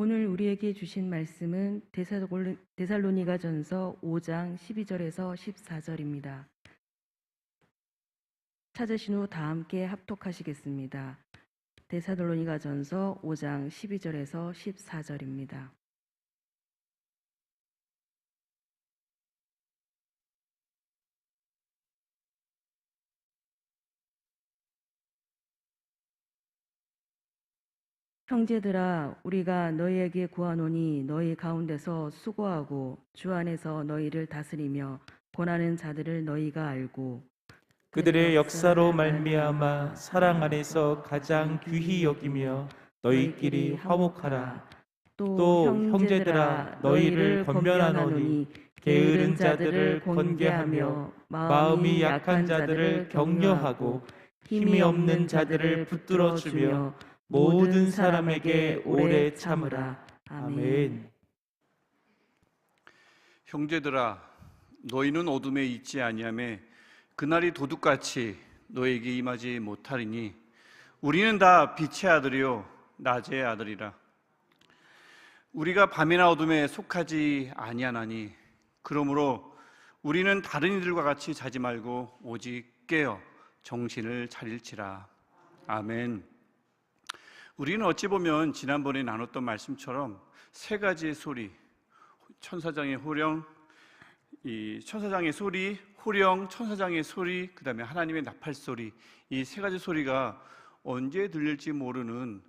오늘 우리에게 주신 말씀은 데살로니가전서 5장 12절에서 14절입니다. 찾으신 후 다 함께 합독하시겠습니다. 데살로니가전서 5장 12절에서 14절입니다. 형제들아, 우리가 너희에게 구하노니 너희 가운데서 수고하고 주 안에서 너희를 다스리며 권하는 자들을 너희가 알고 그들의 역사로 말미암아 사랑 안에서 가장 귀히 여기며 너희끼리 화목하라. 또 형제들아, 너희를 권면하노니 게으른 자들을 권계하며 마음이 약한 자들을 격려하고 힘이 없는 자들을 붙들어 주며 모든 사람에게 오래 참으라. 아멘. 형제들아, 너희는 어둠에 있지 아니하며 그날이 도둑같이 너에게 임하지 못하리니 우리는 다 빛의 아들이요 낮의 아들이라. 우리가 밤이나 어둠에 속하지 아니하나니 그러므로 우리는 다른 이들과 같이 자지 말고 오직 깨어 정신을 차릴지라. 아멘. 우리는 어찌 보면 지난번에 나눴던 말씀처럼 세 가지의 소리, 천사장의 호령, 천사장의 소리, 호령, 천사장의 소리, 그 다음에 하나님의 나팔 소리, 이 세 가지 소리가 언제 들릴지 모르는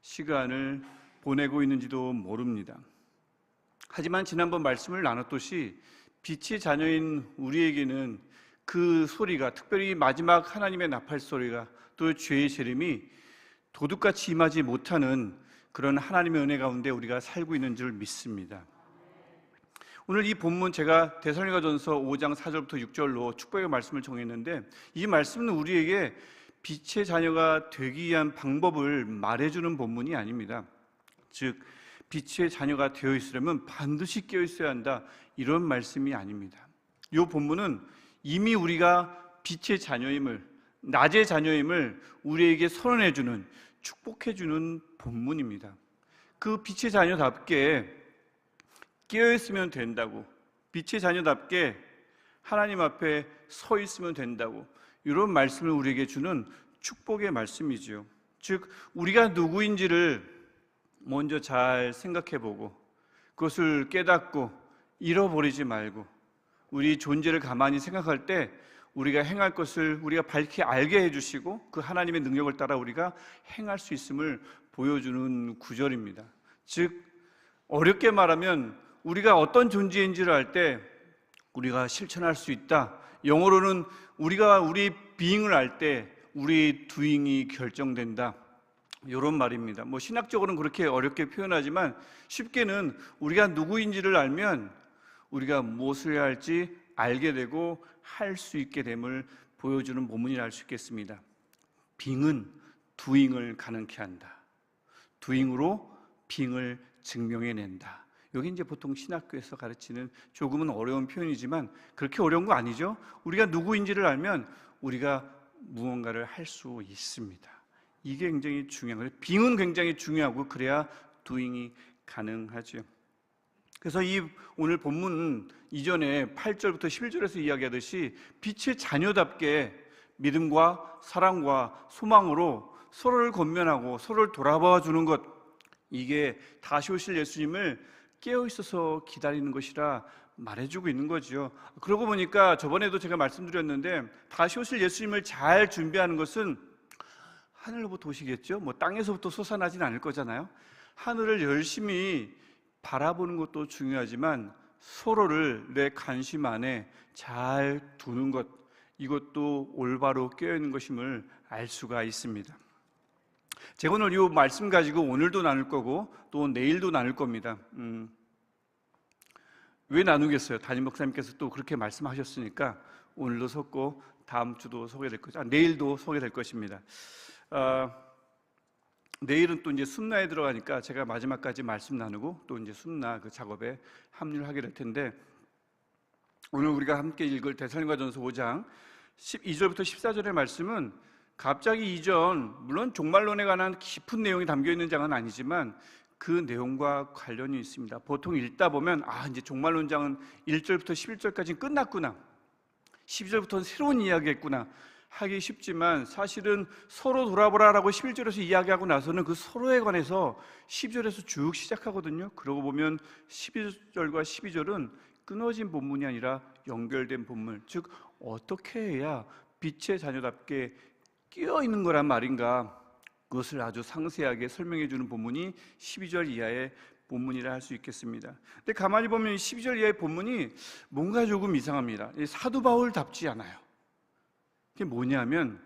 시간을 보내고 있는지도 모릅니다. 하지만 지난번 말씀을 나눴듯이 빛의 자녀인 우리에게는 그 소리가, 특별히 마지막 하나님의 나팔 소리가, 또 죄의 재림이 도둑같이 임하지 못하는 그런 하나님의 은혜 가운데 우리가 살고 있는 줄 믿습니다. 오늘 이 본문 제가 데살로니가전서 5장 4절부터 6절로 축복의 말씀을 정했는데, 이 말씀은 우리에게 빛의 자녀가 되기 위한 방법을 말해주는 본문이 아닙니다. 즉 빛의 자녀가 되어 있으려면 반드시 깨어 있어야 한다, 이런 말씀이 아닙니다. 이 본문은 이미 우리가 빛의 자녀임을, 낮의 자녀임을 우리에게 선언해주는, 축복해주는 본문입니다. 그 빛의 자녀답게 깨어있으면 된다고, 빛의 자녀답게 하나님 앞에 서 있으면 된다고, 이런 말씀을 우리에게 주는 축복의 말씀이지요. 즉 우리가 누구인지를 먼저 잘 생각해보고 그것을 깨닫고 잃어버리지 말고 우리 존재를 가만히 생각할 때 우리가 행할 것을 우리가 밝히 알게 해주시고 그 하나님의 능력을 따라 우리가 행할 수 있음을 보여주는 구절입니다. 즉 어렵게 말하면 우리가 어떤 존재인지를 알 때 우리가 실천할 수 있다. 영어로는 우리가 우리 being을 알 때 우리 doing이 결정된다, 이런 말입니다. 신학적으로는 그렇게 어렵게 표현하지만 쉽게는 우리가 누구인지를 알면 우리가 무엇을 해야 할지 알게 되고 할 수 있게 됨을 보여주는 본문이라 할 수 있겠습니다. being은 doing을 가능케 한다. doing으로 being을 증명해낸다. 여기 이제 보통 신학교에서 가르치는 조금은 어려운 표현이지만 그렇게 어려운 거 아니죠? 우리가 누구인지를 알면 우리가 무언가를 할 수 있습니다. 이게 굉장히 중요한 거예요. being은 굉장히 중요하고 그래야 doing이 가능하죠. 그래서 이 오늘 본문은 이전에 8절부터 11절에서 이야기하듯이 빛의 자녀답게 믿음과 사랑과 소망으로 서로를 권면하고 서로를 돌아봐 주는 것, 이게 다시 오실 예수님을 깨어있어서 기다리는 것이라 말해주고 있는 거죠. 그러고 보니까 저번에도 제가 말씀드렸는데 다시 오실 예수님을 잘 준비하는 것은 하늘로부터 오시겠죠. 땅에서부터 솟아나진 않을 거잖아요. 하늘을 열심히 바라보는 것도 중요하지만 서로를 내 관심 안에 잘 두는 것, 이것도 올바로 깨어있는 것임을 알 수가 있습니다. 제가 오늘 이 말씀 가지고 오늘도 나눌 거고 또 내일도 나눌 겁니다. 왜 나누겠어요? 담임 목사님께서 또 그렇게 말씀하셨으니까 오늘도 섰고 다음 주도 서게 될 것이고 내일도 서게 될 것입니다. 내일은 또 이제 순나에 들어가니까 제가 마지막까지 말씀 나누고 또 이제 순나 그 작업에 합류를 하게 될 텐데, 오늘 우리가 함께 읽을 데살로니가전서 5장 12절부터 14절의 말씀은 갑자기 이전, 물론 종말론에 관한 깊은 내용이 담겨 있는 장은 아니지만 그 내용과 관련이 있습니다. 보통 읽다 보면 이제 종말론장은 1절부터 11절까지 끝났구나, 12절부터는 새로운 이야기겠구나 하기 쉽지만, 사실은 서로 돌아보라라고 11절에서 이야기하고 나서는 그 서로에 관해서 12절에서 쭉 시작하거든요. 그러고 보면 11절과 12절은 끊어진 본문이 아니라 연결된 본문, 즉 어떻게 해야 빛의 자녀답게 끼어 있는 거란 말인가, 그것을 아주 상세하게 설명해 주는 본문이 12절 이하의 본문이라 할 수 있겠습니다. 근데 가만히 보면 12절 이하의 본문이 뭔가 조금 이상합니다. 사도 바울답지 않아요. 그게 뭐냐면,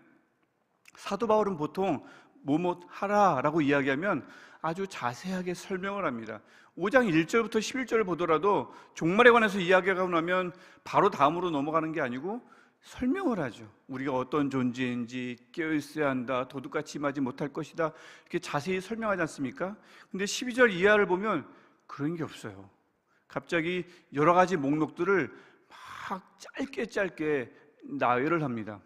사도 바울은 보통 뭐뭐 하라라고 이야기하면 아주 자세하게 설명을 합니다. 5장 1절부터 11절을 보더라도 종말에 관해서 이야기하고 나면 바로 다음으로 넘어가는 게 아니고 설명을 하죠. 우리가 어떤 존재인지, 깨어있어야 한다, 도둑같이 임하지 못할 것이다, 이렇게 자세히 설명하지 않습니까? 근데 12절 이하를 보면 그런 게 없어요. 갑자기 여러 가지 목록들을 막 짧게 나열을 합니다.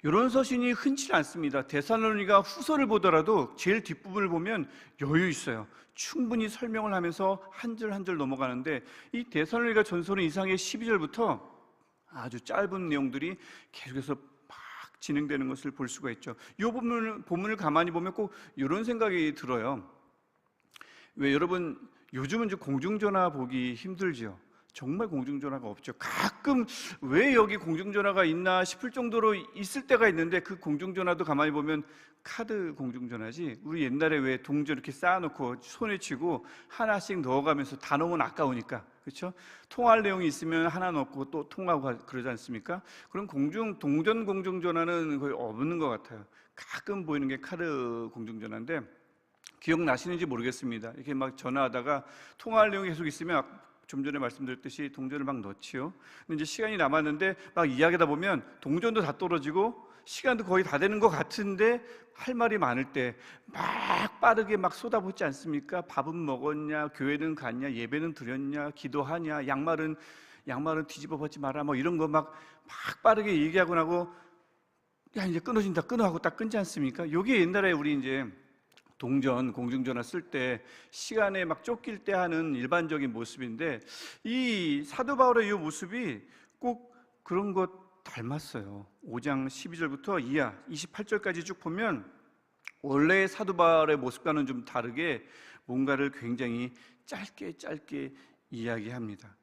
이런 서신이 흔치 않습니다. 데살로니가 후서를 보더라도 제일 뒷부분을 보면 여유 있어요. 충분히 설명을 하면서 한 절 한 절 넘어가는데, 이 데살로니가 전서는 이상의 12절부터 아주 짧은 내용들이 계속해서 막 진행되는 것을 볼 수가 있죠. 이 본문을 가만히 보면 꼭 이런 생각이 들어요. 왜 여러분, 요즘은 이제 공중전화 보기 힘들죠. 정말 공중전화가 없죠. 가끔 왜 여기 공중전화가 있나 싶을 정도로 있을 때가 있는데, 그 공중전화도 가만히 보면 카드 공중전화지, 우리 옛날에 왜 동전 이렇게 쌓아놓고 손에 쥐고 하나씩 넣어가면서 다 넣으면 아까우니까, 그렇죠? 통화할 내용이 있으면 하나 넣고 또 통화하고 그러지 않습니까? 그럼 동전 공중전화는 거의 없는 것 같아요. 가끔 보이는 게 카드 공중전화인데, 기억나시는지 모르겠습니다. 이렇게 막 전화하다가 통화할 내용이 계속 있으면 좀 전에 말씀드렸듯이 동전을 막 넣지요. 근데 이제 시간이 남았는데 막 이야기하다 보면 동전도 다 떨어지고 시간도 거의 다 되는 것 같은데 할 말이 많을 때 막 빠르게 막 쏟아붓지 않습니까? 밥은 먹었냐, 교회는 갔냐, 예배는 드렸냐, 기도하냐, 양말은 뒤집어 벗지 마라, 뭐 이런 거 막 빠르게 얘기하고 나고, 야 이제 끊어진다, 끊어하고 딱 끊지 않습니까? 요게 옛날에 우리 이제 동전, 공중전화 쓸 때 시간에 막 쫓길 때 하는 일반적인 모습인데, 이 사도 바울의 이 모습이 꼭 그런 것 닮았어요. 5장 12절부터 이하 28절까지 쭉 보면 원래의 사도 바울의 모습과는 좀 다르게 뭔가를 굉장히 짧게 이야기합니다.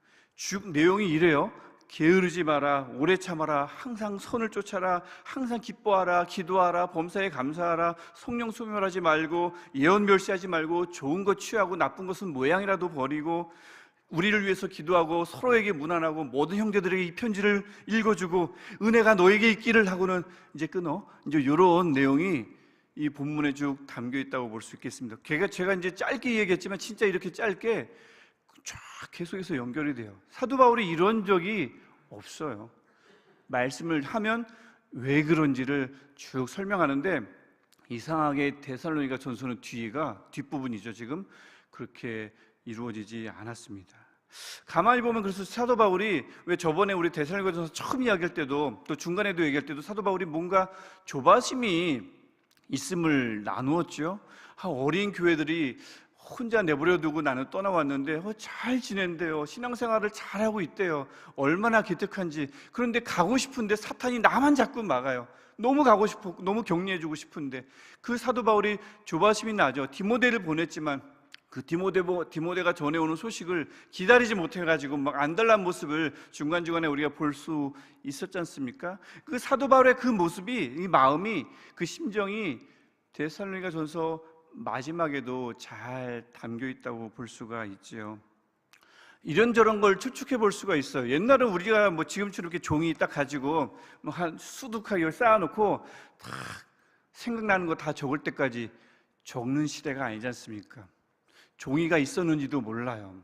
내용이 이래요. 게으르지 마라, 오래 참아라, 항상 선을 쫓아라, 항상 기뻐하라, 기도하라, 범사에 감사하라, 성령 소멸하지 말고, 예언 멸시하지 말고, 좋은 것 취하고 나쁜 것은 모양이라도 버리고, 우리를 위해서 기도하고 서로에게 문안하고 모든 형제들에게 이 편지를 읽어주고 은혜가 너에게 있기를 하고는 이제 끊어. 이제 이런 내용이 이 본문에 쭉 담겨 있다고 볼 수 있겠습니다. 제가 이제 짧게 얘기했지만 진짜 이렇게 짧게 쫙 계속해서 연결이 돼요. 사도 바울이 이런 적이 없어요. 말씀을 하면 왜 그런지를 쭉 설명하는데, 이상하게 데살로니가 전서는 뒷부분이죠. 지금 그렇게 이루어지지 않았습니다. 가만히 보면 그래서 사도 바울이 왜 저번에 우리 데살로니가 전서 처음 이야기할 때도 또 중간에도 얘기할 때도 사도 바울이 뭔가 조바심이 있음을 나누었죠. 어린 교회들이 혼자 내버려 두고 나는 떠나왔는데 잘 지낸대요. 신앙생활을 잘하고 있대요. 얼마나 기특한지. 그런데 가고 싶은데 사탄이 나만 자꾸 막아요. 너무 가고 싶고 너무 격려해주고 싶은데. 그 사도 바울이 조바심이 나죠. 디모데를 보냈지만 그 디모데가 전해오는 소식을 기다리지 못해가지고 막 안달난 모습을 중간중간에 우리가 볼 수 있었지 않습니까? 그 사도 바울의 그 모습이, 이 마음이, 그 심정이 데살로니가 전서 마지막에도 잘 담겨 있다고 볼 수가 있지요. 이런저런 걸 추측해 볼 수가 있어요. 옛날은 우리가 뭐 지금처럼 이렇게 종이 딱 가지고 뭐 한 수두하게 쌓아놓고 다 생각나는 거 다 적을 때까지 적는 시대가 아니지 않습니까? 종이가 있었는지도 몰라요.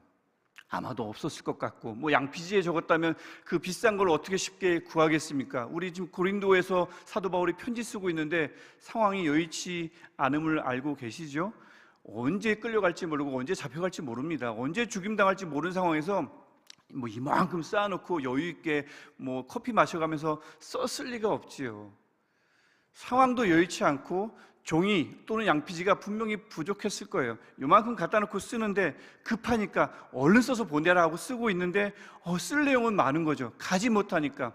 아마도 없었을 것 같고, 뭐 양피지에 적었다면 그 비싼 걸 어떻게 쉽게 구하겠습니까? 우리 지금 고린도에서 사도 바울이 편지 쓰고 있는데 상황이 여의치 않음을 알고 계시죠? 언제 끌려갈지 모르고 언제 잡혀갈지 모릅니다. 언제 죽임당할지 모르는 상황에서 뭐 이만큼 쌓아놓고 여유 있게 뭐 커피 마셔가면서 썼을 리가 없지요. 상황도 여의치 않고 종이 또는 양피지가 분명히 부족했을 거예요. 요만큼 갖다 놓고 쓰는데 급하니까 얼른 써서 보내라 하고 쓰고 있는데 쓸 내용은 많은 거죠. 가지 못하니까.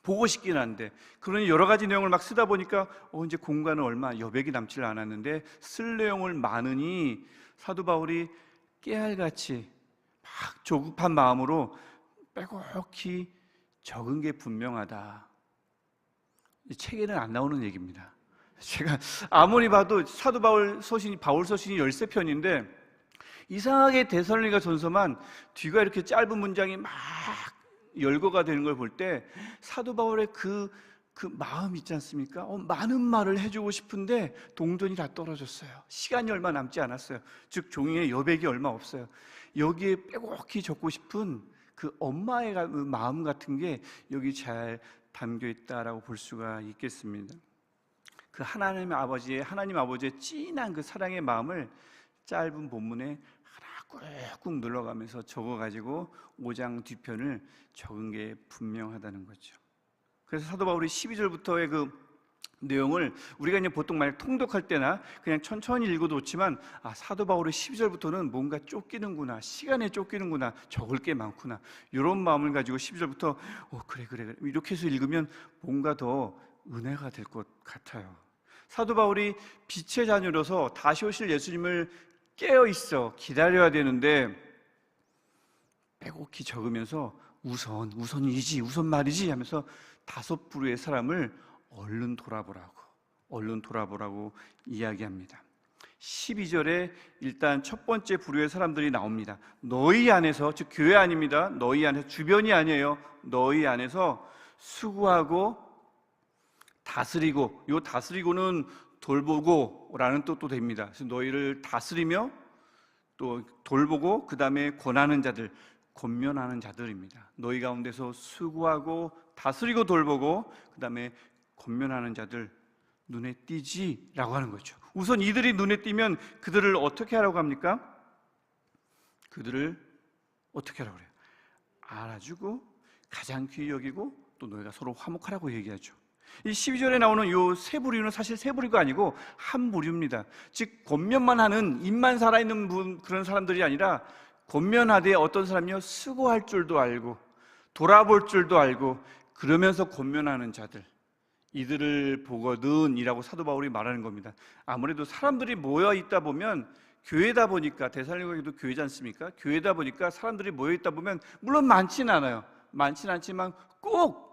보고 싶긴 한데, 그러니 여러 가지 내용을 막 쓰다 보니까 이제 공간은 얼마 여백이 남질 않았는데 쓸 내용을 많으니 사도 바울이 깨알같이 막 조급한 마음으로 빼곡히 적은 게 분명하다. 이 책에는 안 나오는 얘기입니다. 제가 아무리 봐도 사도 바울 서신이 13편인데 이상하게 데살로니가 전서만 뒤가 이렇게 짧은 문장이 막 열거가 되는 걸 볼 때 사도 바울의 그 마음 있지 않습니까? 많은 말을 해주고 싶은데 동전이 다 떨어졌어요. 시간이 얼마 남지 않았어요. 즉 종이에 여백이 얼마 없어요. 여기에 빼곡히 적고 싶은 그 엄마의 마음 같은 게 여기 잘 담겨 있다라고 볼 수가 있겠습니다. 그 하나님 아버지의 진한 그 사랑의 마음을 짧은 본문에 하나 꾹꾹 눌러가면서 적어가지고 5장 뒤편을 적은 게 분명하다는 거죠. 그래서 사도 바울이 12절부터의 그 내용을 우리가 이제 보통 만약 통독할 때나 그냥 천천히 읽어도 좋지만 사도 바울의 12절부터는 뭔가 쫓기는구나, 시간에 쫓기는구나, 적을 게 많구나, 이런 마음을 가지고 12절부터 그래 이렇게 해서 읽으면 뭔가 더 은혜가 될 것 같아요. 사도 바울이 빛의 자녀로서 다시 오실 예수님을 깨어있어 기다려야 되는데 빼곡히 적으면서 우선 말이지 하면서 5부류의 사람을 얼른 돌아보라고 이야기합니다. 12절에 일단 첫 번째 부류의 사람들이 나옵니다. 너희 안에서, 즉 교회 아닙니다. 너희 안에서, 주변이 아니에요. 너희 안에서 수고하고 다스리고, 요 다스리고는 돌보고라는 뜻도 됩니다. 그래서 너희를 다스리며 또 돌보고 그 다음에 권하는 자들, 권면하는 자들입니다. 너희 가운데서 수고하고 다스리고 돌보고 그 다음에 권면하는 자들 눈에 띄지라고 하는 거죠. 우선 이들이 눈에 띄면 그들을 어떻게 하라고 합니까? 그들을 어떻게 하라고 그래요? 알아주고 가장 귀히 여기고 또 너희가 서로 화목하라고 얘기하죠. 이 12절에 나오는 이 세 부류는 사실 세 부류가 아니고 한 부류입니다. 즉 권면만 하는, 입만 살아있는 그런 사람들이 아니라 권면하되 어떤 사람이요? 수고할 줄도 알고 돌아볼 줄도 알고 그러면서 권면하는 자들, 이들을 보거든이라고 사도 바울이 말하는 겁니다. 아무래도 사람들이 모여 있다 보면, 교회다 보니까, 데살로니가도 교회지 않습니까? 교회다 보니까 사람들이 모여 있다 보면 물론 많지는 않아요. 많지는 않지만 꼭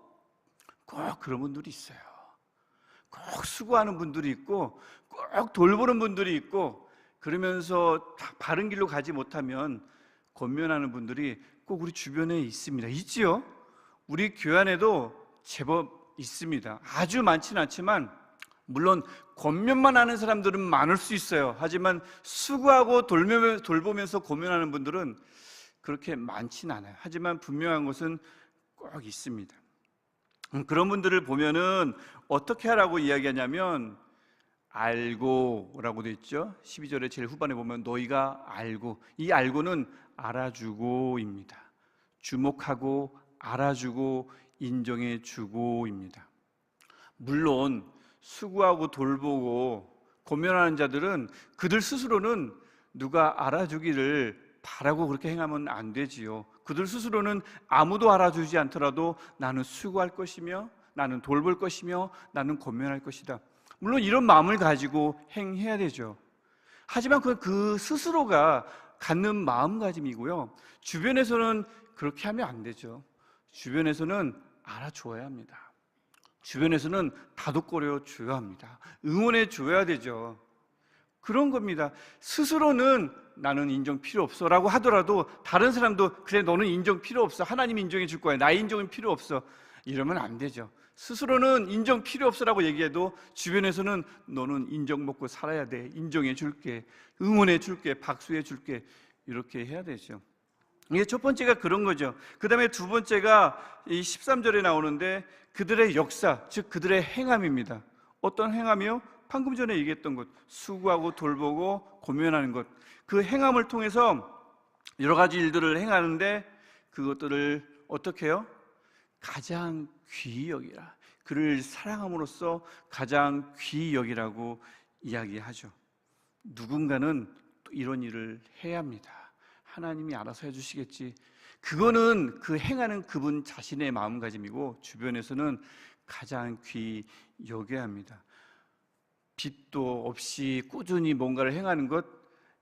그런 분들이 있어요. 꼭 수고하는 분들이 있고 꼭 돌보는 분들이 있고, 그러면서 바른 길로 가지 못하면 권면하는 분들이 꼭 우리 주변에 있습니다. 있지요? 우리 교회 안에도 제법 있습니다. 아주 많지는 않지만 물론 권면만 하는 사람들은 많을 수 있어요. 하지만 수고하고 돌보면서 권면하는 분들은 그렇게 많지는 않아요. 하지만 분명한 것은 꼭 있습니다. 그런 분들을 보면은 어떻게 하라고 이야기하냐면 알고라고 되어 있죠. 12절의 제일 후반에 보면 너희가 알고, 이 알고는 알아주고입니다. 주목하고 알아주고 인정해주고입니다. 물론 수고하고 돌보고 권면하는 자들은 그들 스스로는 누가 알아주기를 바라고 그렇게 행하면 안 되지요. 그들 스스로는 아무도 알아주지 않더라도 나는 수고할 것이며 나는 돌볼 것이며 나는 권면할 것이다, 물론 이런 마음을 가지고 행해야 되죠. 하지만 그 스스로가 갖는 마음가짐이고요, 주변에서는 그렇게 하면 안 되죠. 주변에서는 알아줘야 합니다. 주변에서는 다독거려 줘야 합니다. 응원해 줘야 되죠. 그런 겁니다. 스스로는 나는 인정 필요 없어 라고 하더라도 다른 사람도 그래 너는 인정 필요 없어, 하나님이 인정해 줄 거야, 나의 인정은 필요 없어, 이러면 안 되죠. 스스로는 인정 필요 없어라고 얘기해도 주변에서는 너는 인정 먹고 살아야 돼, 인정해 줄게, 응원해 줄게, 박수해 줄게, 이렇게 해야 되죠. 이게 첫 번째가 그런 거죠. 그 다음에 두 번째가 이 13절에 나오는데 그들의 역사, 즉 그들의 행함입니다. 어떤 행함이요? 방금 전에 얘기했던 것, 수고하고 돌보고 권면하는 것, 그 행함을 통해서 여러 가지 일들을 행하는데 그것들을 어떻게 해요? 가장 귀히 여기라, 그를 사랑함으로써 가장 귀히 여기라고 이야기하죠. 누군가는 또 이런 일을 해야 합니다. 하나님이 알아서 해주시겠지. 그거는 그 행하는 그분 자신의 마음가짐이고 주변에서는 가장 귀히 여겨야 합니다. 빚도 없이 꾸준히 뭔가를 행하는 것,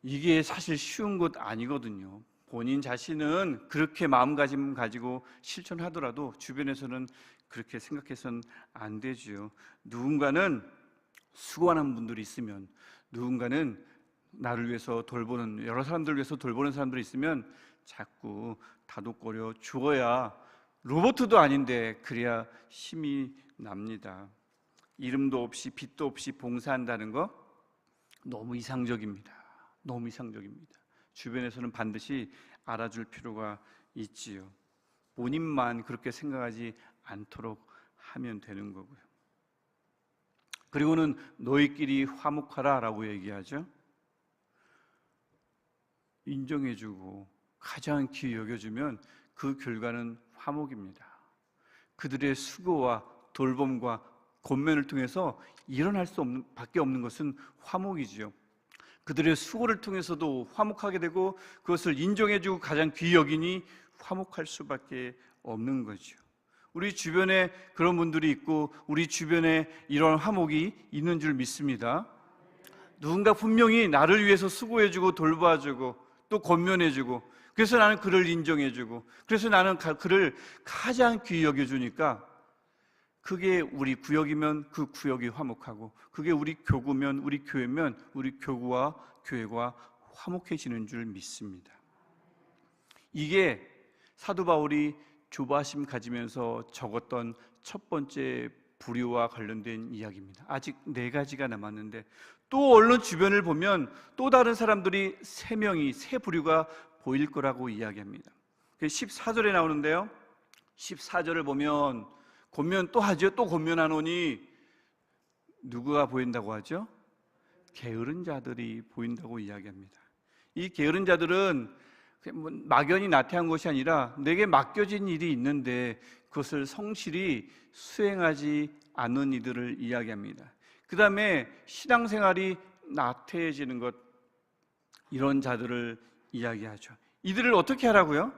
이게 사실 쉬운 것 아니거든요. 본인 자신은 그렇게 마음가짐 가지고 실천하더라도 주변에서는 그렇게 생각해서는 안 되지요. 누군가는 수고하는 분들이 있으면, 누군가는 나를 위해서 돌보는, 여러 사람들을 위해서 돌보는 사람들이 있으면 자꾸 다독거려 주어야, 로봇도 아닌데 그래야 힘이 납니다. 이름도 없이 빚도 없이 봉사한다는 거 너무 이상적입니다. 너무 이상적입니다. 주변에서는 반드시 알아줄 필요가 있지요. 본인만 그렇게 생각하지 않도록 하면 되는 거고요. 그리고는 너희끼리 화목하라 라고 얘기하죠. 인정해주고 가장 귀히 여겨주면 그 결과는 화목입니다. 그들의 수고와 돌봄과 권면을 통해서 일어날 수 없는 밖에 없는 것은 화목이지요. 그들의 수고를 통해서도 화목하게 되고 그것을 인정해주고 가장 귀히 여기니 화목할 수밖에 없는 거죠. 우리 주변에 그런 분들이 있고 우리 주변에 이런 화목이 있는 줄 믿습니다. 누군가 분명히 나를 위해서 수고해주고 돌봐주고 또 권면해주고, 그래서 나는 그를 인정해주고, 그래서 나는 그를 가장 귀히 여겨주니까 그게 우리 구역이면 그 구역이 화목하고, 그게 우리 교구면 우리 교회면 우리 교구와 교회가 화목해지는 줄 믿습니다. 이게 사도 바울이 조바심 가지면서 적었던 첫 번째 불의와 관련된 이야기입니다. 아직 4가지가 남았는데 또 얼른 주변을 보면 또 다른 사람들이 3명이 세 부류가 보일 거라고 이야기합니다. 14절에 나오는데요, 14절을 보면 권면 또 하죠. 또 권면하노니 누구가 보인다고 하죠? 게으른 자들이 보인다고 이야기합니다. 이 게으른 자들은 막연히 나태한 것이 아니라 내게 맡겨진 일이 있는데 그것을 성실히 수행하지 않는 이들을 이야기합니다. 그 다음에 신앙생활이 나태해지는 것, 이런 자들을 이야기하죠. 이들을 어떻게 하라고요?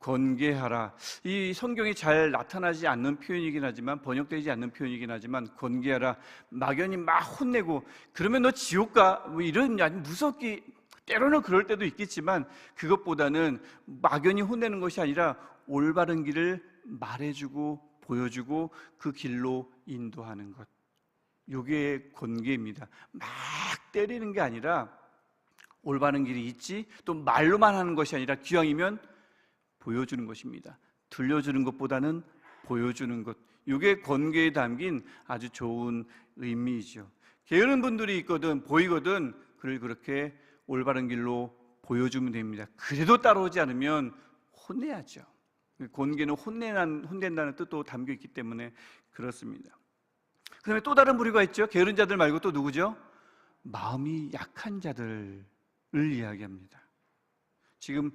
권계하라. 이 성경이 잘 나타나지 않는 표현이긴 하지만, 번역되지 않는 표현이긴 하지만, 권계하라, 막연히 막 혼내고 그러면 너 지옥 가, 뭐 이런 아주 무섭게, 때로는 그럴 때도 있겠지만 그것보다는 막연히 혼내는 것이 아니라 올바른 길을 말해주고 보여주고 그 길로 인도하는 것, 이게 권계입니다. 막 때리는 게 아니라 올바른 길이 있지, 또 말로만 하는 것이 아니라 기왕이면 보여주는 것입니다. 들려주는 것보다는 보여주는 것, 이게 권계에 담긴 아주 좋은 의미이죠. 게으른 분들이 있거든, 보이거든, 그를 그렇게 올바른 길로 보여주면 됩니다. 그래도 따라오지 않으면 혼내야죠. 권계는 혼낸다는 뜻도 담겨 있기 때문에 그렇습니다. 그 다음에 또 다른 부류가 있죠. 게으른 자들 말고 또 누구죠? 마음이 약한 자들을 이야기합니다. 지금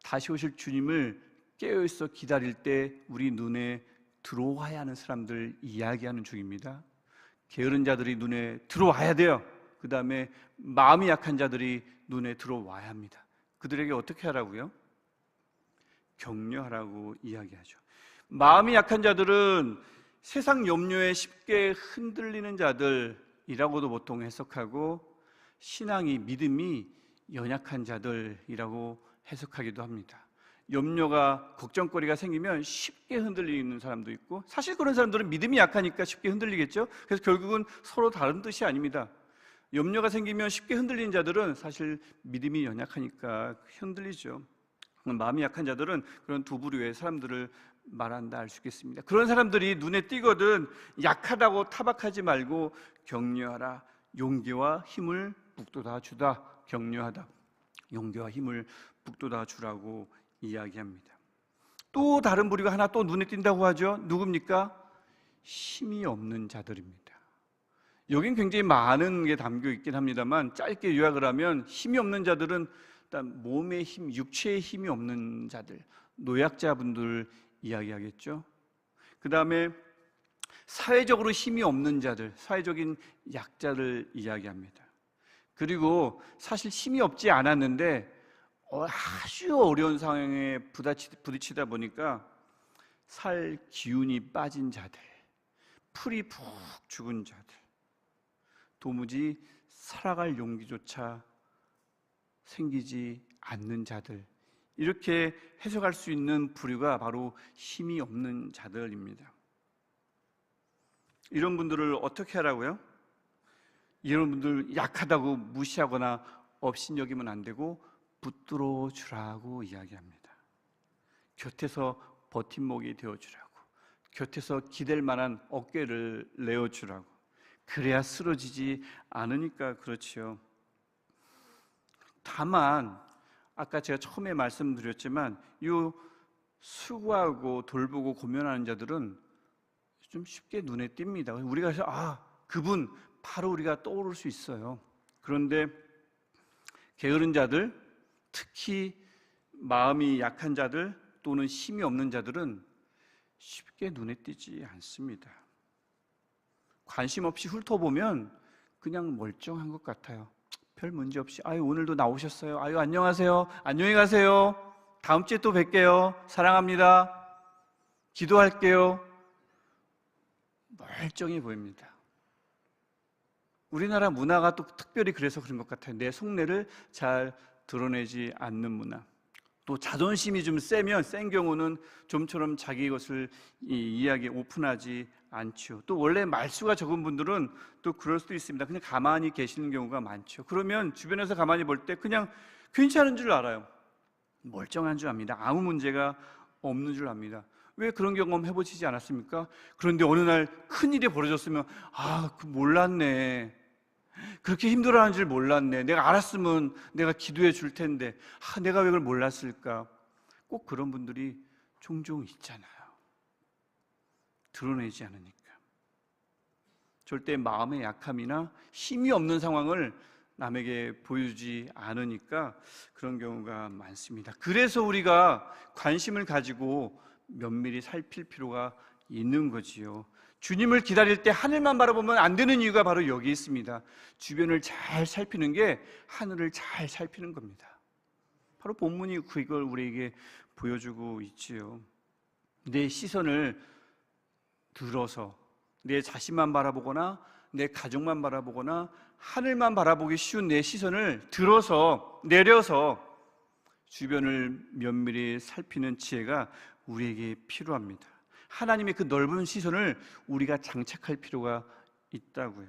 다시 오실 주님을 깨어있어 기다릴 때 우리 눈에 들어와야 하는 사람들 이야기하는 중입니다. 게으른 자들이 눈에 들어와야 돼요. 그 다음에 마음이 약한 자들이 눈에 들어와야 합니다. 그들에게 어떻게 하라고요? 격려하라고 이야기하죠. 마음이 약한 자들은 세상 염려에 쉽게 흔들리는 자들이라고도 보통 해석하고, 신앙이, 믿음이 연약한 자들이라고 해석하기도 합니다. 염려가, 걱정거리가 생기면 쉽게 흔들리는 사람도 있고, 사실 그런 사람들은 믿음이 약하니까 쉽게 흔들리겠죠. 그래서 결국은 서로 다른 뜻이 아닙니다. 염려가 생기면 쉽게 흔들리는 자들은 사실 믿음이 연약하니까 흔들리죠. 마음이 약한 자들은 그런 두 부류의 사람들을 말한다 할 수 있겠습니다. 그런 사람들이 눈에 띄거든 약하다고 타박하지 말고 격려하라, 용기와 힘을 북돋아 주다. 격려하다, 용기와 힘을 북돋아 주라고 이야기합니다. 또 다른 부류가 하나 또 눈에 띈다고 하죠. 누굽니까? 힘이 없는 자들입니다. 여긴 굉장히 많은 게 담겨 있긴 합니다만 짧게 요약을 하면 힘이 없는 자들은 일단 몸의 힘, 육체의 힘이 없는 자들, 노약자분들 이야기하겠죠. 그 다음에 사회적으로 힘이 없는 자들, 사회적인 약자를 이야기합니다. 그리고 사실 힘이 없지 않았는데 아주 어려운 상황에 부딪히다 보니까 살 기운이 빠진 자들, 풀이 푹 죽은 자들, 도무지 살아갈 용기조차 생기지 않는 자들, 이렇게 해석할 수 있는 부류가 바로 힘이 없는 자들입니다. 이런 분들을 어떻게 하라고요? 이런 분들 약하다고 무시하거나 업신여기면 안 되고 붙들어 주라고 이야기합니다. 곁에서 버팀목이 되어주라고, 곁에서 기댈 만한 어깨를 내어주라고. 그래야 쓰러지지 않으니까 그렇지요. 다만 아까 제가 처음에 말씀드렸지만 이 수고하고 돌보고 고면하는 자들은 좀 쉽게 눈에 띕니다. 우리가 해서 그분 바로 우리가 떠오를 수 있어요. 그런데 게으른 자들, 특히 마음이 약한 자들 또는 힘이 없는 자들은 쉽게 눈에 띄지 않습니다. 관심 없이 훑어보면 그냥 멀쩡한 것 같아요. 별 문제 없이 오늘도 나오셨어요. 안녕하세요. 안녕히 가세요. 다음 주에 또 뵐게요. 사랑합니다. 기도할게요. 멀쩡해 보입니다. 우리나라 문화가 또 특별히 그래서 그런 것 같아요. 내 속내를 잘 드러내지 않는 문화. 또 자존심이 좀 센 경우는 좀처럼 자기 것을 이야기 오픈하지 않죠. 또 원래 말수가 적은 분들은 또 그럴 수도 있습니다. 그냥 가만히 계시는 경우가 많죠. 그러면 주변에서 가만히 볼 때 그냥 괜찮은 줄 알아요. 멀쩡한 줄 압니다. 아무 문제가 없는 줄 압니다. 왜 그런 경험 해보시지 않았습니까? 그런데 어느 날 큰일이 벌어졌으면 몰랐네. 그렇게 힘들어하는 줄 몰랐네. 내가 알았으면 내가 기도해 줄 텐데 내가 왜 그걸 몰랐을까? 꼭 그런 분들이 종종 있잖아요. 드러내지 않으니까. 절대 마음의 약함이나 힘이 없는 상황을 남에게 보여주지 않으니까 그런 경우가 많습니다. 그래서 우리가 관심을 가지고 면밀히 살필 필요가 있는 거지요. 주님을 기다릴 때 하늘만 바라보면 안 되는 이유가 바로 여기 있습니다. 주변을 잘 살피는 게 하늘을 잘 살피는 겁니다. 바로 본문이 그걸 우리에게 보여주고 있지요. 내 시선을 들어서 내 자신만 바라보거나 내 가족만 바라보거나 하늘만 바라보기 쉬운 내 시선을 들어서 내려서 주변을 면밀히 살피는 지혜가 우리에게 필요합니다. 하나님의 그 넓은 시선을 우리가 장착할 필요가 있다고요.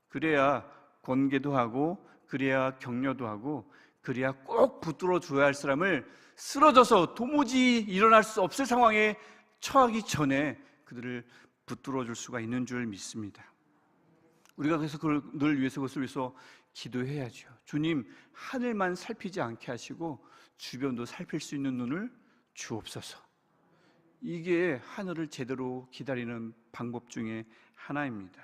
그래야 권계도 하고 그래야 격려도 하고 그래야 꼭 붙들어 줘야 할 사람을 쓰러져서 도무지 일어날 수 없을 상황에 처하기 전에 그들을 붙들어 줄 수가 있는 줄 믿습니다. 우리가 그래서 그걸 늘 위해서 그것을 위해서 기도해야죠. 주님, 하늘만 살피지 않게 하시고 주변도 살필 수 있는 눈을 주옵소서. 이게 하늘을 제대로 기다리는 방법 중에 하나입니다.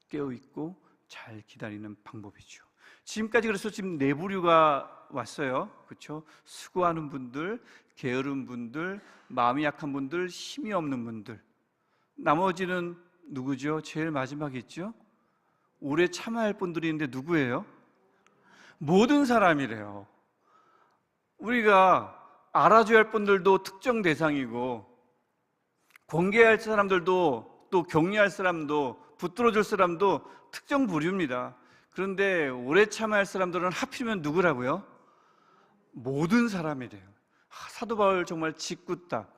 깨어있고 잘 기다리는 방법이죠. 지금까지 그래서 지금 네 부류가 왔어요. 그렇죠? 수고하는 분들, 게으른 분들, 마음이 약한 분들, 힘이 없는 분들. 나머지는 누구죠? 제일 마지막에 있죠? 오래 참아야 할 분들이 있는데 누구예요? 모든 사람이래요. 우리가 알아줘야 할 분들도 특정 대상이고 공개할 사람들도 또 격려할 사람도 붙들어줄 사람도 특정 부류입니다. 그런데 오래 참아야 할 사람들은 하필이면 누구라고요? 모든 사람이래요. 사도 바울 정말 짓궂다.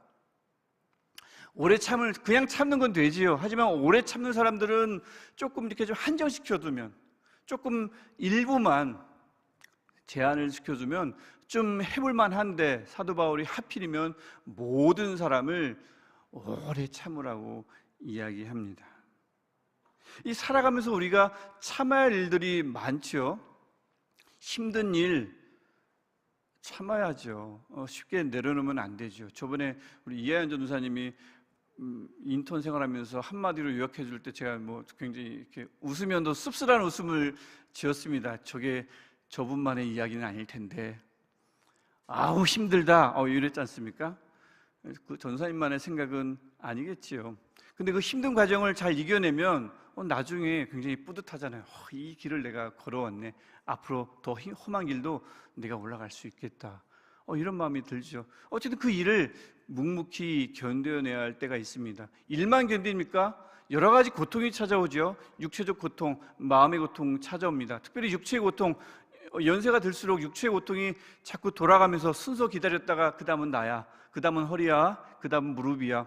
오래 참을 그냥 참는 건 되지요. 하지만 오래 참는 사람들은 조금 이렇게 좀 한정시켜두면, 조금 일부만 제한을 시켜주면 좀 해볼만 한데 사도 바울이 하필이면 모든 사람을 오래 참으라고 이야기합니다. 이 살아가면서 우리가 참아야 할 일들이 많죠. 힘든 일 참아야죠. 쉽게 내려놓으면 안 되죠. 저번에 우리 이하연 전도사님이 인턴 생활하면서 한마디로 요약해 줄 때 제가 굉장히 이렇게 웃으면서 씁쓸한 웃음을 지었습니다. 저게 저분만의 이야기는 아닐 텐데 아우 힘들다 이랬지 않습니까? 그 전사님만의 생각은 아니겠지요. 근데 그 힘든 과정을 잘 이겨내면 나중에 굉장히 뿌듯하잖아요. 이 길을 내가 걸어왔네. 앞으로 더 험한 길도 내가 올라갈 수 있겠다. 이런 마음이 들죠. 어쨌든 그 일을 묵묵히 견뎌내야 할 때가 있습니다. 일만 견딥니까? 여러 가지 고통이 찾아오죠. 육체적 고통, 마음의 고통 찾아옵니다. 특별히 육체의 고통, 연세가 들수록 육체의 고통이 자꾸 돌아가면서 순서 기다렸다가 그 다음은 나야, 그 다음은 허리야, 그 다음은 무릎이야,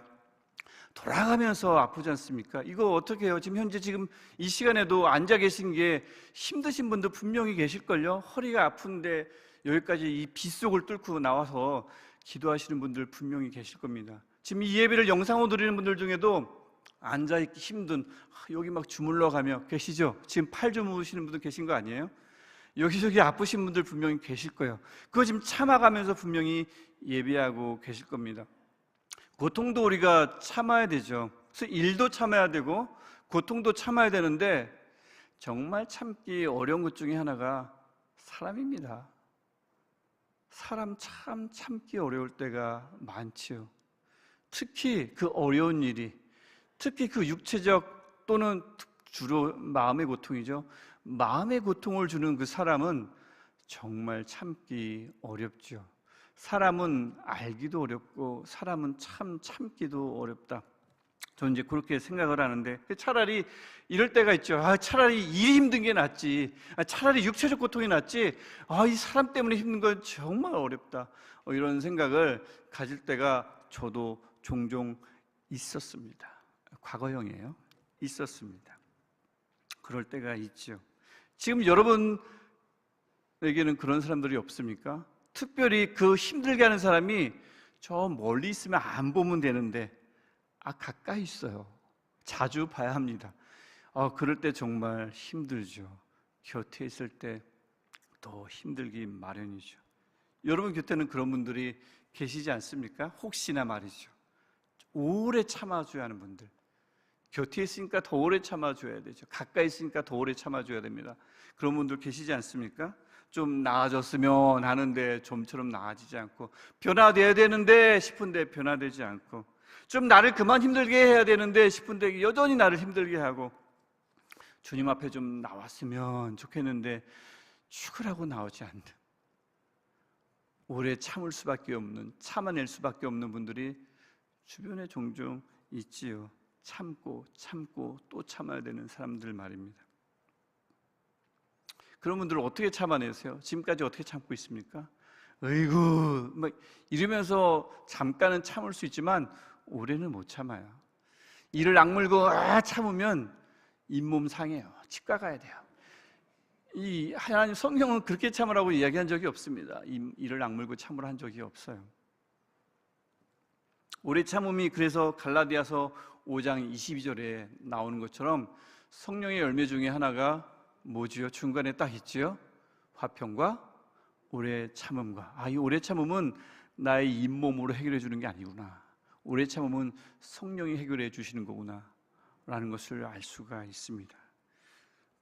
돌아가면서 아프지 않습니까? 이거 어떻게 해요? 지금 이 시간에도 앉아 계신 게 힘드신 분들 분명히 계실걸요? 허리가 아픈데 여기까지 이 빗속을 뚫고 나와서 기도하시는 분들 분명히 계실 겁니다. 지금 이 예배를 영상으로 드리는 분들 중에도 앉아있기 힘든, 여기 막 주물러 가며 계시죠? 지금 팔 주무시는 분들 계신 거 아니에요? 여기저기 아프신 분들 분명히 계실 거예요. 그거 지금 참아가면서 분명히 예배하고 계실 겁니다. 고통도 우리가 참아야 되죠. 그래서 일도 참아야 되고 고통도 참아야 되는데 정말 참기 어려운 것 중에 하나가 사람입니다. 사람 참 참기 어려울 때가 많지요. 특히 그 어려운 일이, 특히 그 육체적 또는 주로 마음의 고통이죠. 마음의 고통을 주는 그 사람은 정말 참기 어렵죠. 사람은 알기도 어렵고 사람은 참 참기도 어렵다. 저는 이제 그렇게 생각을 하는데, 차라리 이럴 때가 있죠. 차라리 일이 힘든 게 낫지, 차라리 육체적 고통이 낫지, 이 사람 때문에 힘든 건 정말 어렵다, 이런 생각을 가질 때가 저도 종종 있었습니다. 과거형이에요. 있었습니다. 그럴 때가 있죠. 지금 여러분에게는 그런 사람들이 없습니까? 특별히 그 힘들게 하는 사람이 저 멀리 있으면 안 보면 되는데 가까이 있어요. 자주 봐야 합니다. 그럴 때 정말 힘들죠. 곁에 있을 때 더 힘들기 마련이죠. 여러분 곁에는 그런 분들이 계시지 않습니까? 혹시나 말이죠. 오래 참아줘야 하는 분들, 곁에 있으니까 더 오래 참아줘야 되죠. 가까이 있으니까 더 오래 참아줘야 됩니다. 그런 분들 계시지 않습니까? 좀 나아졌으면 하는데 좀처럼 나아지지 않고, 변화돼야 되는데 싶은데 변화되지 않고, 좀 나를 그만 힘들게 해야 되는데 싶은데 여전히 나를 힘들게 하고, 주님 앞에 좀 나왔으면 좋겠는데 죽으라고 나오지 않는, 오래 참을 수밖에 없는, 참아낼 수밖에 없는 분들이 주변에 종종 있지요. 참고 또 참아야 되는 사람들 말입니다. 그런 분들을 어떻게 참아내세요? 지금까지 어떻게 참고 있습니까? 어이구 막 이러면서 잠깐은 참을 수 있지만 오래는 못 참아요. 이를 악물고 참으면 잇몸 상해요. 치과 가야 돼요. 이 하나님 성경은 그렇게 참으라고 이야기한 적이 없습니다. 이를 악물고 참으라 한 적이 없어요. 오래 참음이, 그래서 갈라디아서 5장 22절에 나오는 것처럼 성령의 열매 중에 하나가 뭐지요? 중간에 딱 있지요? 화평과 오래 참음과. 이 오래 참음은 나의 잇몸으로 해결해 주는 게 아니구나. 오래 참음은 성령이 해결해 주시는 거구나 라는 것을 알 수가 있습니다.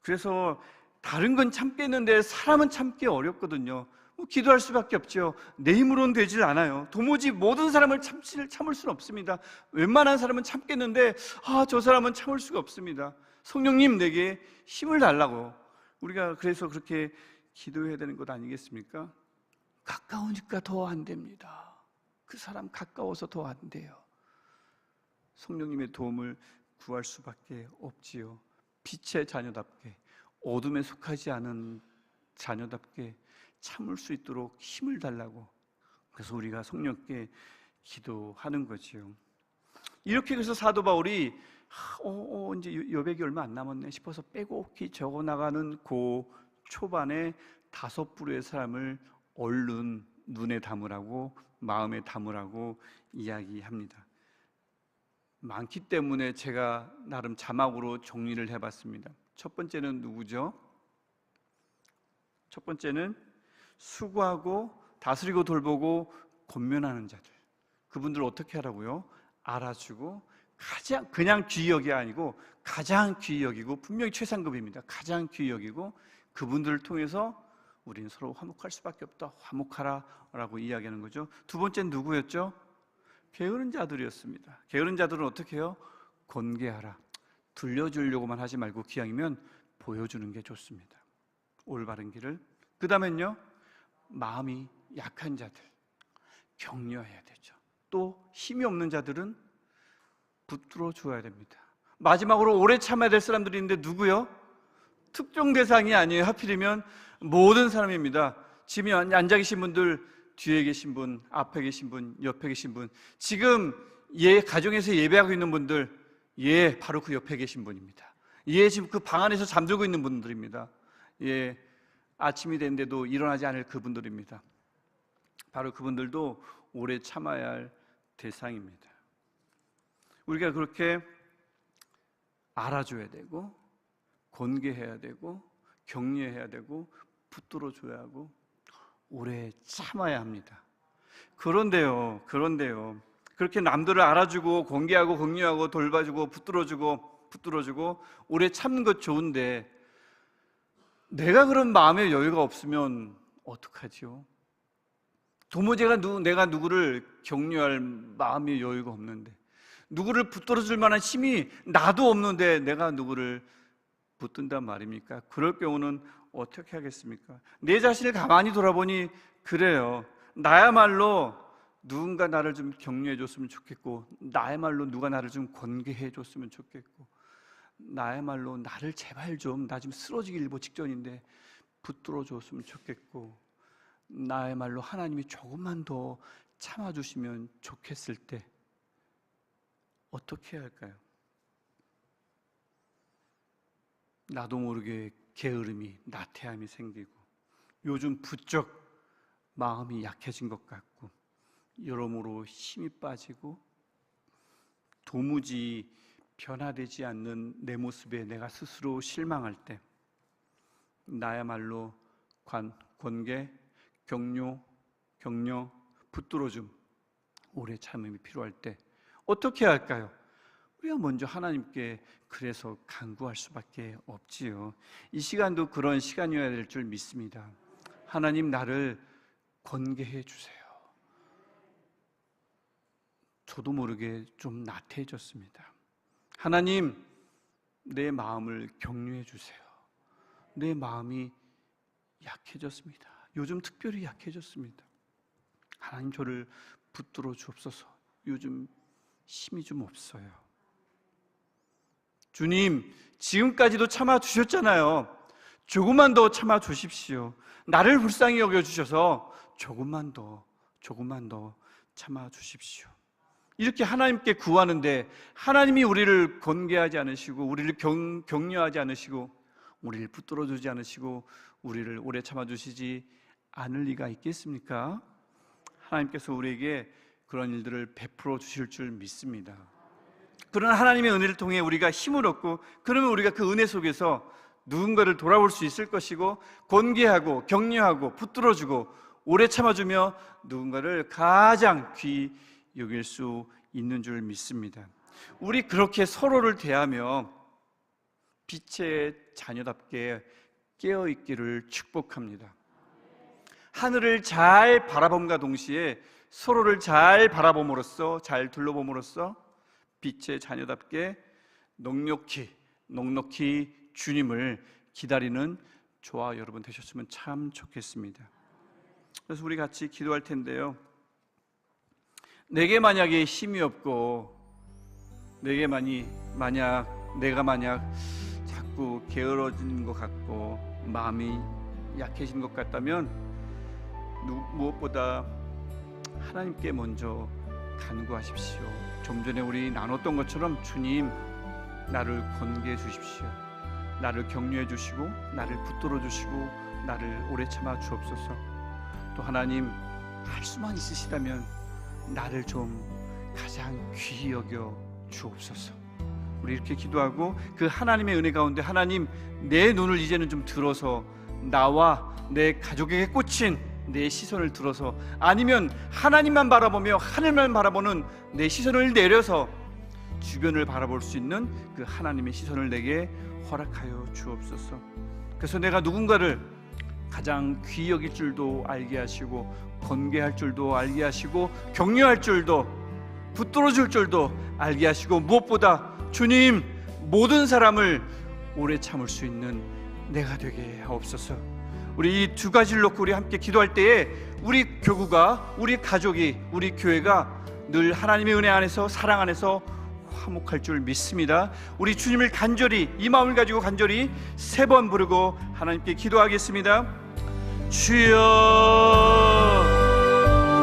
그래서 다른 건 참겠는데 사람은 참기 어렵거든요. 기도할 수밖에 없죠. 내 힘으로는 되질 않아요. 도무지 모든 사람을 참을 수는 없습니다. 웬만한 사람은 참겠는데 저 사람은 참을 수가 없습니다. 성령님 내게 힘을 달라고. 우리가 그래서 그렇게 기도해야 되는 것 아니겠습니까? 가까우니까 더 안 됩니다. 그 사람 가까워서 더 안 돼요. 성령님의 도움을 구할 수밖에 없지요. 빛의 자녀답게, 어둠에 속하지 않은 자녀답게 참을 수 있도록 힘을 달라고. 그래서 우리가 성령께 기도하는 거지요. 이렇게 해서 사도 바울이 이제 여백이 얼마 안 남았네 싶어서 빼곡히 적어나가는 그 초반에 5부류의 사람을 얼른 눈에 담으라고, 마음에 담으라고 이야기합니다. 많기 때문에 제가 나름 자막으로 정리를 해봤습니다. 첫 번째는 누구죠? 첫 번째는 수고하고 다스리고 돌보고 권면하는 자들. 그분들을 어떻게 하라고요? 알아주고, 가장 그냥 귀히 여기 아니고 가장 귀히 여기고, 분명히 최상급입니다. 가장 귀히 여기고, 그분들을 통해서 우리는 서로 화목할 수밖에 없다. 화목하라 라고 이야기하는 거죠. 두 번째는 누구였죠? 게으른 자들이었습니다. 게으른 자들은 어떻게 해요? 권계하라. 들려주려고만 하지 말고 기왕이면 보여주는 게 좋습니다. 올바른 길을. 그 다음엔요, 마음이 약한 자들 격려해야 되죠. 또 힘이 없는 자들은 붙들어 줘야 됩니다. 마지막으로 오래 참아야 될 사람들이 있는데 누구요? 특정 대상이 아니에요. 하필이면 모든 사람입니다. 지금 앉아 계신 분들, 뒤에 계신 분, 앞에 계신 분, 옆에 계신 분, 지금 가정에서 예배하고 있는 분들, 바로 그 옆에 계신 분입니다. 지금 그 방 안에서 잠들고 있는 분들입니다. 아침이 됐는데도 일어나지 않을 그분들입니다. 바로 그분들도 오래 참아야 할 대상입니다. 우리가 그렇게 알아줘야 되고, 권계해야 되고, 격려해야 되고, 붙들어줘야 하고, 오래 참아야 합니다. 그런데요, 그렇게 남들을 알아주고, 권계하고, 격려하고, 돌봐주고, 붙들어주고, 오래 참는 것 좋은데, 내가 그런 마음의 여유가 없으면 어떡하지요? 도무지 내가 누구를 격려할 마음의 여유가 없는데, 누구를 붙들어줄 만한 힘이 나도 없는데 내가 누구를 붙든단 말입니까? 그럴 경우는 어떻게 하겠습니까? 내 자신을 가만히 돌아보니 그래요. 나야말로 누군가 나를 좀 격려해 줬으면 좋겠고, 나야말로 누가 나를 좀 권계해 줬으면 좋겠고, 나야말로 나를 제발 좀, 나 지금 쓰러지기 일보 직전인데 붙들어 줬으면 좋겠고, 나야말로 하나님이 조금만 더 참아주시면 좋겠을 때 어떻게 해야 할까요? 나도 모르게 게으름이, 나태함이 생기고, 요즘 부쩍 마음이 약해진 것 같고, 여러모로 힘이 빠지고, 도무지 변화되지 않는 내 모습에 내가 스스로 실망할 때, 나야말로 권계, 격려, 붙들어줌, 오래 참음이 필요할 때 어떻게 해야 할까요? 우리가 먼저 하나님께 그래서 간구할 수밖에 없지요. 이 시간도 그런 시간이어야 될 줄 믿습니다. 하나님, 나를 권계해 주세요. 저도 모르게 좀 나태해졌습니다. 하나님, 내 마음을 격려해 주세요. 내 마음이 약해졌습니다. 요즘 특별히 약해졌습니다. 하나님, 저를 붙들어 주옵소서. 요즘 힘이 좀 없어요. 주님, 지금까지도 참아 주셨잖아요. 조금만 더 참아 주십시오. 나를 불쌍히 여겨 주셔서 조금만 더 참아 주십시오. 이렇게 하나님께 구하는데 하나님이 우리를 권계하지 않으시고, 우리를 격려하지 않으시고, 우리를 붙들어 주지 않으시고, 우리를 오래 참아 주시지 않을 리가 있겠습니까? 하나님께서 우리에게 그런 일들을 베풀어 주실 줄 믿습니다. 그러나 하나님의 은혜를 통해 우리가 힘을 얻고, 그러면 우리가 그 은혜 속에서 누군가를 돌아볼 수 있을 것이고, 권계하고 격려하고 붙들어주고 오래 참아주며 누군가를 가장 귀히 여길 수 있는 줄 믿습니다. 우리 그렇게 서로를 대하며 빛의 자녀답게 깨어있기를 축복합니다. 하늘을 잘 바라봄과 동시에 서로를 잘 바라봄으로써, 잘 둘러봄으로써 빛의 자녀답게 넉넉히 주님을 기다리는 저와 여러분 되셨으면 참 좋겠습니다. 그래서 우리 같이 기도할 텐데요, 내게 만약에 힘이 없고, 내가 만약 자꾸 게으러지는 것 같고 마음이 약해진 것 같다면 무엇보다 하나님께 먼저 간구하십시오. 좀 전에 우리 나눴던 것처럼, 주님, 나를 권계해 주십시오. 나를 격려해 주시고, 나를 붙들어 주시고, 나를 오래 참아 주옵소서. 또 하나님, 할 수만 있으시다면 나를 좀 가장 귀히 여겨 주옵소서. 우리 이렇게 기도하고 그 하나님의 은혜 가운데, 하나님, 내 눈을 이제는 좀 들어서 나와 내 가족에게 꽂힌 내 시선을 들어서, 아니면 하나님만 바라보며 하늘만 바라보는 내 시선을 내려서 주변을 바라볼 수 있는 그 하나님의 시선을 내게 허락하여 주옵소서. 그래서 내가 누군가를 가장 귀히 여길 줄도 알게 하시고, 권계할 줄도 알게 하시고, 격려할 줄도 붙들어줄 줄도 알게 하시고, 무엇보다 주님 모든 사람을 오래 참을 수 있는 내가 되게 하옵소서. 우리 이 두 가지를 놓고 우리 함께 기도할 때에 우리 교구가, 우리 가족이, 우리 교회가 늘 하나님의 은혜 안에서, 사랑 안에서 화목할 줄 믿습니다. 우리 주님을 간절히, 이 마음을 가지고 간절히 3번 부르고 하나님께 기도하겠습니다. 주여,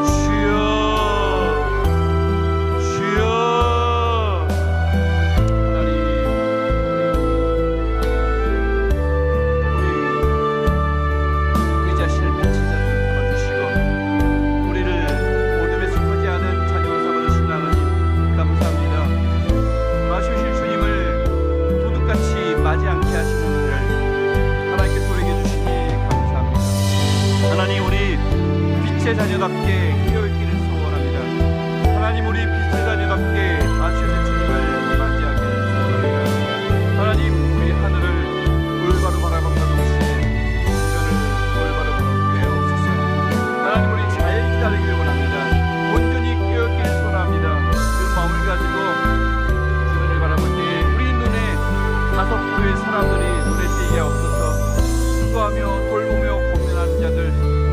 주여, 주여. 하나님, 우리 자신을 빛의 자녀로 삼아주시고 우리를 어둠에 속하지 않은 자녀로 삼아주신 하나님 감사합니다. 마주실 주님을 도둑같이 맞이 않게 하시는 은혜를 하나님께 돌려주시니 감사합니다. 하나님, 우리 빛의 자녀답게 깨어있기를 소원합니다. 하나님, 우리 빛의 자녀답게 마주실 주님을 맞이하기를 소원합니다. 하나님, 우리 하늘을 올바로 바라보는 동시에 주변을 올바로 바라보게 하옵소서. 하나님, 우리 잘 기다리기를 원합니다. 온전히 깨어있기를 소원합니다. 그 마음을 가지고 주변을 바라볼 때 우리 눈에 다섯 교의 사람들이 눈에 띄게 하옵소서. 수고하며 돌보며 고민하는 자들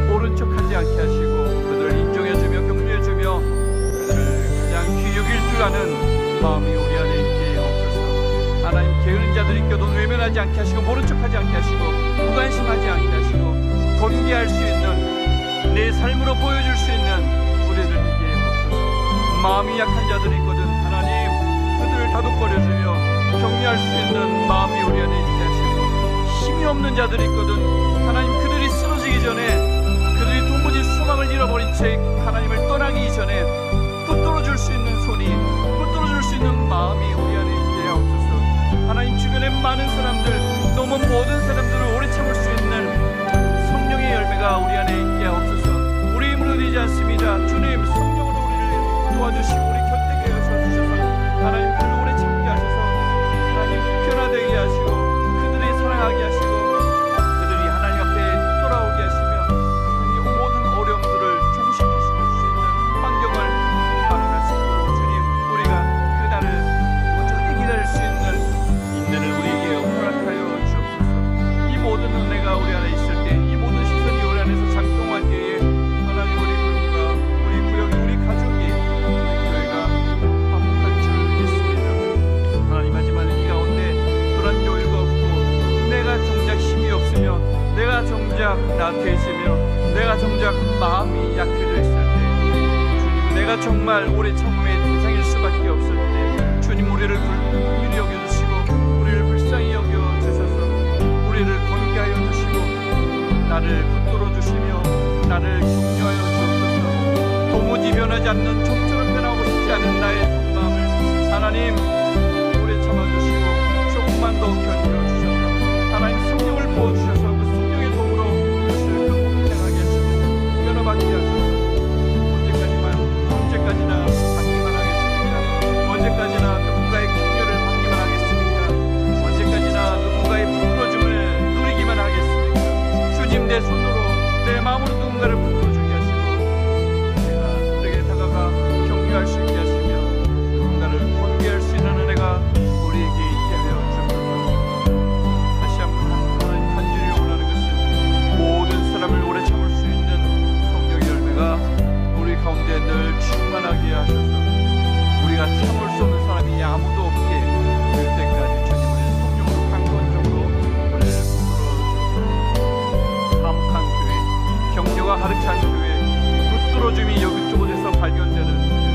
모른 척하지 않게 하시고 그들을 인정해주며 격려해주며 그들을 가장 귀히 여길 줄 아는 마음이 우리 안에 있게 하옵소서. 하나님, 게으른 자들이 껴도 외면하지 않게 하시고 모른 척하지 않게 하시고 무관심하지 않게 하시고 건개할 수 있는, 내 삶으로 보여줄 수 있는 우리들 되게 하옵소서. 마음이 약한 자들이 있거든 하나님, 그들을 다독거려주며 격려할 수 있는 마음이 우리 안에 있게 하시고, 힘이 없는 자들이 있거든 하나님, 그들이 쓰러지기 전에, 그들이 도무지 소망을 잃어버린 채 하나님을 떠나기 전에 붙들어줄 수 있는 손이, 붙들어줄 수 있는 마음이 우리 안에 있게 하옵소서. 하나님, 주변에 많은 사람들, 너무 모든 사람들을 오래 참을 수 있는 성령의 열매가 우리 안에 있게 하옵소서. 우리 힘으로 되지 않습니다. 주님, 성령으로 우리를 도와주시고 우리 곁에 계셔 주셔서 하나님, 그를 오래 참게 하셔서 하나님 변화되게 하시고 그들이 사랑하게 하시고 그들이 하나님 앞에 돌아오게 하시며 이 모든 어려움들을 종식시킬 수 있는 환경을 마련할 수 있도록 주님, 우리가 그날을 온전히 기다릴 수 있는 인내를 우리에게 허락하여 주옵소서. 이 모든 은혜가 우리 안에 있을 때, 이 모든 시선이 우리 안에서 작동할 때에 하나님, 우리 교회가, 우리 구역이, 우리 가족이, 우리 교회가 화목할 줄 믿습니다. 하나님, 하지만 이 가운데 그런 여유가 없고 내가 정작 힘이 없으며 내가 정작 나태해지며 내가 정작 마음이 약해져 있을 때, 주님, 내가 정말 오래 참음의 대상일 수밖에 없을 때 주님, 우리를 긍휼히 여겨주시고 우리를 불쌍히 여겨주셔서 우리를 권케하여 주시고 나를 붙들어 주시며 나를 격려하여 주옵소서. 도무지 변하지 않는 좀처럼 변하고 싶지 않은 나의 속마음을 하나님 오래 참아주시고 조금만 더 견뎌 주셔서 하나님, 성령을 부어주셔서 그 성령의 도움으로 그것을 극복하게 하시고 변화받게 하셔서 언제까지나 받기만 하겠습니까? 언제까지나 누군가의 격려를 받기만 하겠습니까? 언제까지나 누군가의 부끄러움을 누리기만 하겠습니까? 주님, 내 손으로, 내 마음으로 누군가를 부끄러주게 하시고 내가 그에게 다가가 격려할 수 있게 하시며 누군가를 권계할 수 있는 은혜가 우리에게 있게 하여 주옵소서. 다시 한번 하나님, 간절히 원하는 것은 모든 사람을 오래 참을 수 있는 성령의 열매가 우리 가운데 늘 충만하게 하셔서 우리가 참을 수 없는 사람이 아무도 없게 될 때까지 주님, 우리 성령으로 강건적으로 우리를 붙들어주셔서 화목한 교회, 격려가 가득 찬 교회, 붙들어줌이 여기저곳에서 발견되는 교회,